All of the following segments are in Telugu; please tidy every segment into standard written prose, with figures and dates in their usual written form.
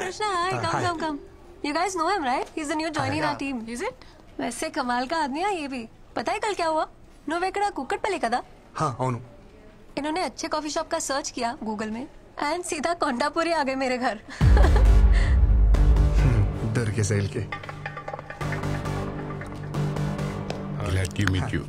Krishna, hi. Come. You guys know him, right? He's the new joining our team. Is it? वैसे कमाल का आदमी है ये भी. पता है कल क्या हुआ? నువ్వెక్కడ కుక్కట్పల్లి కదా? हाँ అవును. इन्होंने अच्छे कॉफी शॉप का सर्च किया गूगल में एंड सीधा कोंडापुरी आ गए मेरे घर. डर के सैल के. Glad to meet you.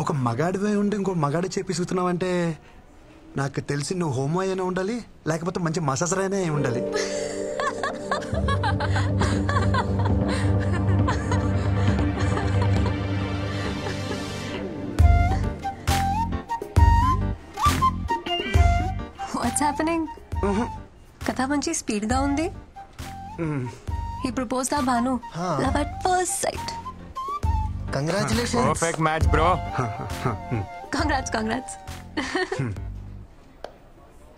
ఒక మగాడివే ఉండి ఇంకో మగాడి చేపిస్తున్నావంటే నాకు తెలిసి నువ్వు హోమో అయినా ఉండాలి లేకపోతే మంచి మసాజర్ అయినా ఉండాలి. What's happening? కథ మంచి స్పీడ్ గా ఉంది. He proposed ఆ భాను. Love at first sight. Congratulations. Perfect match, bro. Congrats.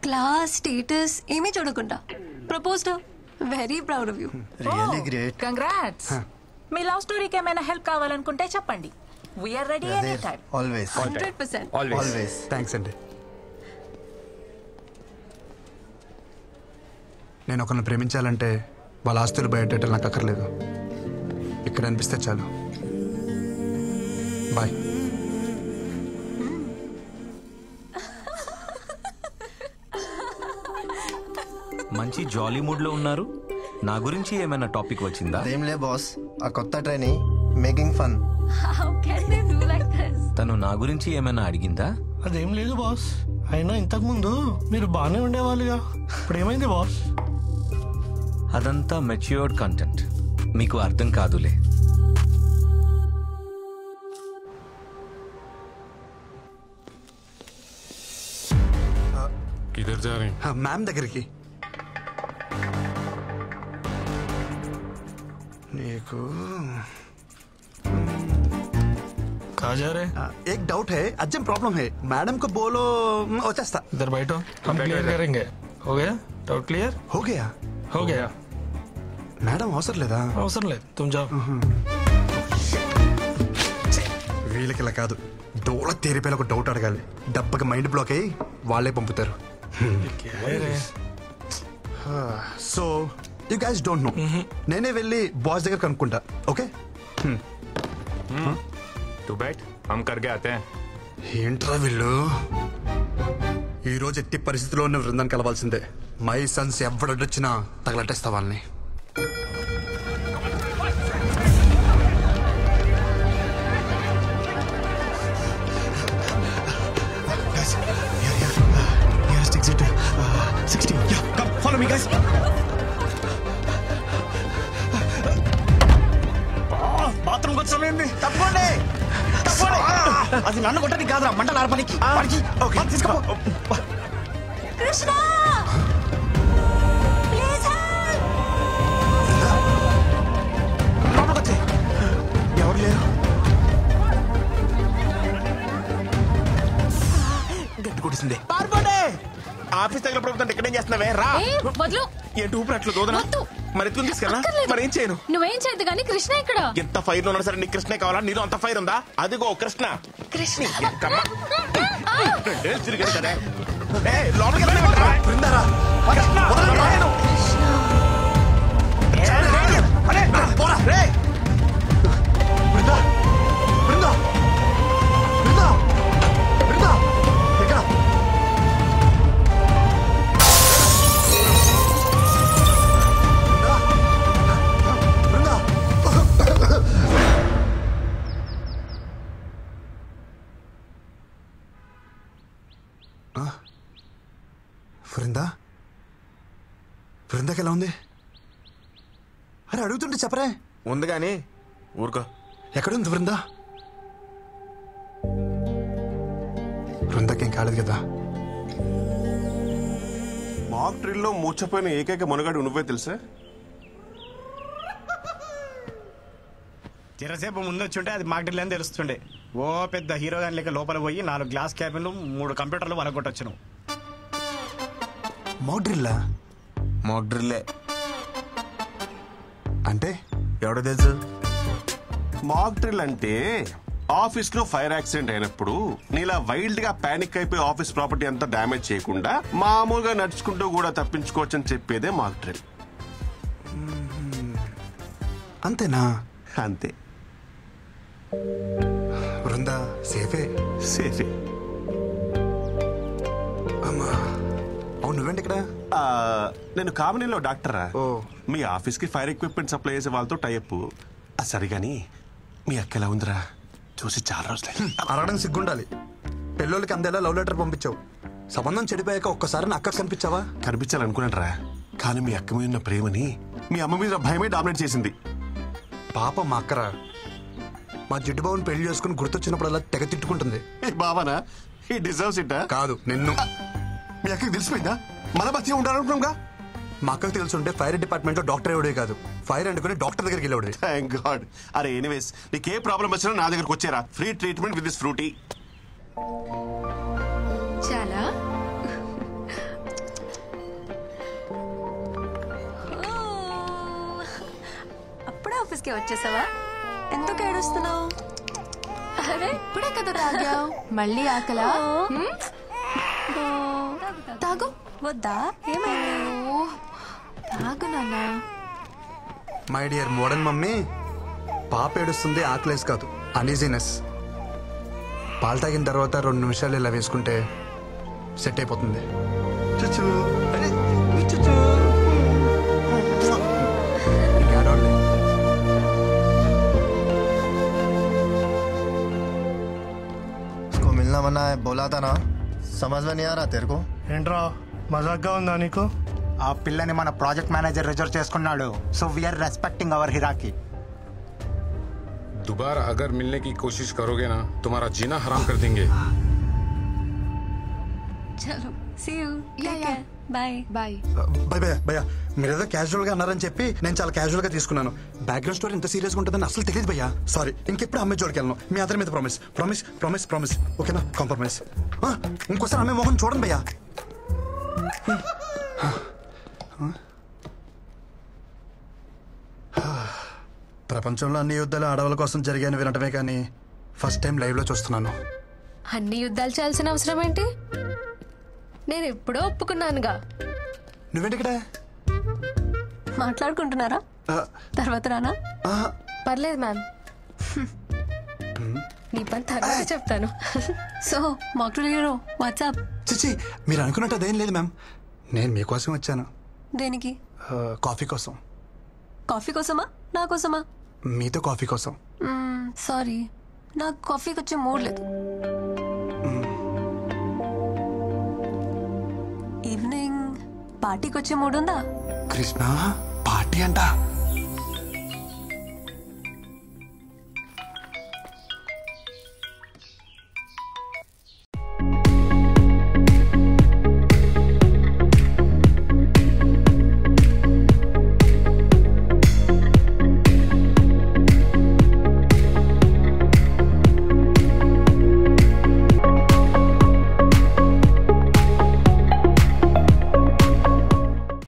Class status ఏమీ చూడకుండా proposed. Very proud of you. Really great. Congrats. మీ లవ్ స్టోరీకి ఏమైనా హెల్ప్ కావాలనుకుంటే చెప్పండి. We're ready any time. Always. 100%. Always. Thanks అండి. నేను ఒకరిని ప్రేమించాలంటే వాళ్ళ ఆస్తులు బయట నాకు అక్కర్లేదు. ఇక్కడ అనిపిస్తే చాలు. బాయ్. మంచి జాలీ మూడ్ లో ఉన్నారు. నా గురించి ఏమైనా టాపిక్ వచ్చిందా? అదేంలే బాస్, ఆ కొత్త trainee making fun. How can they do like this? తను నా గురించి ఏమైనా అడిగిందా? అదేం లేదు బాస్. అయినా ఇంతకు ముందు మీరు బాగానే ఉండేవాళ్ళుగా, ఇప్పుడు ఏమైంది బాస్? అదంతా మెచ్యూర్డ్ కంటెంట్, మీకు అర్థం కాదులే. किधर जा रहे हैं? మ్యామ్ దగ్గరికి. నీకు कहाँ जा रहे? एक डाउट है, अर्जेंट प्रॉब्लम है. मैडम को बोलो వచ్చేస్తా. इधर बैठो, हम क्लियर करेंगे. हो गया? Doubt clear? हो गया. हो गया. మేడం అవసరం లేదా? అవసరం లేదు, तुम जाओ. వీళ్ళకి ఇలా కాదు, డోల తేరిపోయిన ఒక డౌట్ అడగాలి. డబ్బకి మైండ్ బ్లాక్ అయ్యి వాళ్ళే పంపుతారు. So you guys don't know. నేనే వెళ్ళి బాస్ దగ్గర కనుక్కుంటా. ఓకే? तू बैठ, हम करके आते हैं. ఏంట్రా వీళ్ళు? ఈ రోజు ఎట్టి పరిస్థితిలో ఉన్న బృందాన్ని కలవాల్సిందే. మై సన్స్ ఎవడొచ్చినా తగలట్టేస్తా వాళ్ళని. బాత్రూమ్ వచ్చి తప్పండి. అది నన్ను కొట్టని కాదురా, మంటలు ఆర్పనికి. కృష్ణ ప్లీజ్ లోపలికొచ్చే. ఎవరు లేరు. గట్టి కొట్టిసిందే. ఆఫీస్ దగ్గర ప్రభుత్వం ఇక్కడేం చేస్తున్నావే? రా. వద్దు. ఏంటి ఊపినట్లు దోదనా? మరి ఎత్తుకుని తీసుకెళ్ళా? మరి ఏం చేయను? నువ్వేం చేయద్దు కానీ కృష్ణ ఇక్కడ. ఎంత ఫైర్ ఉన్నా సరే నీకు కృష్ణ కావాలా? నీలో అంత ఫైర్ ఉందా? అదిగో కృష్ణ. తిరిగాడు కదా. లోపలికి బృందాకి ఎలా ఉంది? అరే అడుగుతుంటే చెప్పరే. ఉంది కానీ ఊరుకో. ఎక్కడుంది బృందా? బృందాకేం కాలేదు కదా? మాక్ డ్రిల్ లో మూర్చపోయిన ఏకైక మునగాడు నువ్వే తెలుసా? చిరసేపు ముందు వచ్చుంటే అది మాక్ డ్రిల్ అని తెలుస్తుండే. ఓ పెద్ద హీరో దాని లెక్క లోపల పోయి 4 గ్లాస్ క్యాబిన్లు 3 కంప్యూటర్లు వలగొట్టొచ్చును. మాక్ డ్రిల్లా? మాక్ డ్రిల్లే అంటే ఎవడో తెలుసు? మాక్ డ్రిల్ అంటే ఆఫీస్ లో ఫైర్ యాక్సిడెంట్ అయినప్పుడు నీలా వైల్డ్ గా పానిక్ అయిపోయి ఆఫీస్ ప్రాపర్టీ అంతా డ్యామేజ్ చేయకుండా మామూలుగా నడుచుకుంటూ కూడా తప్పించుకోవచ్చు అని చెప్పేదే మాకు ట్రిక్. అంతేనా? అంతే. బృందా సేఫే. సేఫే. అమ్మా, అవును నువ్వేంటి ఇక్కడ? నేను కామినీలో డాక్టరా. ఓ. మీ ఆఫీస్ కి ఫైర్ ఎక్విప్మెంట్ సప్లై చేసే వాళ్ళతో టైప్. సరిగాని మీ అక్క ఎలా ఉందిరా? చూసి చాలా రోజులు. అరగడం సిగ్గుండాలి. పెళ్ళోళ్ళకి అందేలా లవ్ లెటర్ పంపించావు. సంబంధం చెడిపోయాక ఒక్కసారి నా అక్క కనిపించావా? కనిపించాలనుకున్నానరా, కానీ మీ అక్క మీద ఉన్న ప్రేమని మీ అమ్మ మీద భయమే డామినేట్ చేసింది. పాప మా అక్కరా. మా జిడ్డు బాబుని పెళ్లి చేసుకుని గుర్తొచ్చినప్పుడల్లా తెగ తిట్టుకుంటుంది. బావనా? ఈ డిజర్వ్స్ ఇట్. కాదు నిన్ను. మీ అక్కకి తెలిసిపోయిందా? మన బతి ఉండాలనుకున్నాగా. మా అక్కకు తెలుసుంటే ఫైర్ డిపార్ట్మెంట్ లో డాక్టర్ ఎవడే కాదు, ఫైర్ అనుకుని డాక్టర్ దగ్గరికి వెళ్ళేవాడు. Thank God. అరే ఎనీవేస్, నీకే ప్రాబ్లం వచ్చినా నా దగ్గరకు వచ్చారా. Free treatment with this Frooti. చాలా అప్పుడే ఆఫీస్కి వచ్చేసావా? ఎందుకు ఏడుస్తున్నావు? అరే ఇప్పుడే కదా తాగావు, మళ్ళీ ఆకలా? తాగు. వద్దా? ఏమైంది? తాగు నాన్న. మై డియర్ మోడర్న్ మమ్మీ, పాప ఏడుస్తుంది ఆకలేసి కాదు, అనీజీనెస్. పాలు తాగిన తర్వాత 2 నిమిషాలు ఇలా వేసుకుంటే సెట్ అయిపోతుంది. इसको मिलना मना है बोला था ना, समझ में नहीं आ रहा तेरे को? ఏంట్రా మజాక్గా ఉందా నీకు? ఆ పిల్లని మన ప్రాజెక్ట్ మేనేజర్ రిజర్వ్ చేసుకున్నాడు. So we are respecting our hierarchy. दोबारा अगर मिलने की कोशिश करोगे ना, तुम्हारा जीना हराम कर देंगे. చలో సీ యూ. Bye bye. భయ భయ మీరేదో క్యాజువల్ గా అన్నారని చెప్పి నేను చాలా క్యాజువల్ గా తీసుకున్నాను. బ్యాక్గ్రౌండ్ స్టోరీ ఇంత సీరియస్ గా ఉంటుందని అసలు తెలియదు భయ్యా. సారీ, ఇంకెప్పుడు అమ్మాయి జోడికి వెళ్ళను. మీ అందరి మీద ప్రామిస్ ప్రామిస్ ప్రామిస్ ప్రామిస్. ఓకేనా? కాంప్రమైజ్. ఇంకోసారి అమ్మాయి మొహం చూడండి భయ్యా. ప్రపంచంలో అన్ని యుద్ధాలు ఆడవాళ్ళ కోసం జరిగాయని వినటమే కానీ ఫస్ట్ టైం లైవ్ లో చూస్తున్నాను. అన్ని యుద్ధాలు చేయాల్సిన అవసరం ఏంటి? నేను ఎప్పుడో ఒప్పుకున్నానుగా. నువ్వేంటి ఇక్కడ? మాట్లాడుకుంటున్నారా? తర్వాత రానా? పర్లేదు మ్యామ్, నీ పని తర్వాత చెప్తాను. సో మాక్టూల్ హీరో వాట్సాప్. చిచి, మీరు అనుకున్నట్టు అదేం లేదు మ్యామ్. నేను మీకోసం వచ్చాను. దేనికి? కాఫీ కోసం. కాఫీ కోసమా? నా కోసమా? మీతో కాఫీ కోసం. సారీ, నాకు కాఫీకి వచ్చే మూడ్ లేదు. ఈవినింగ్ పార్టీకి వచ్చే మూడ్ ఉందా? కృష్ణ పార్టీ అంట.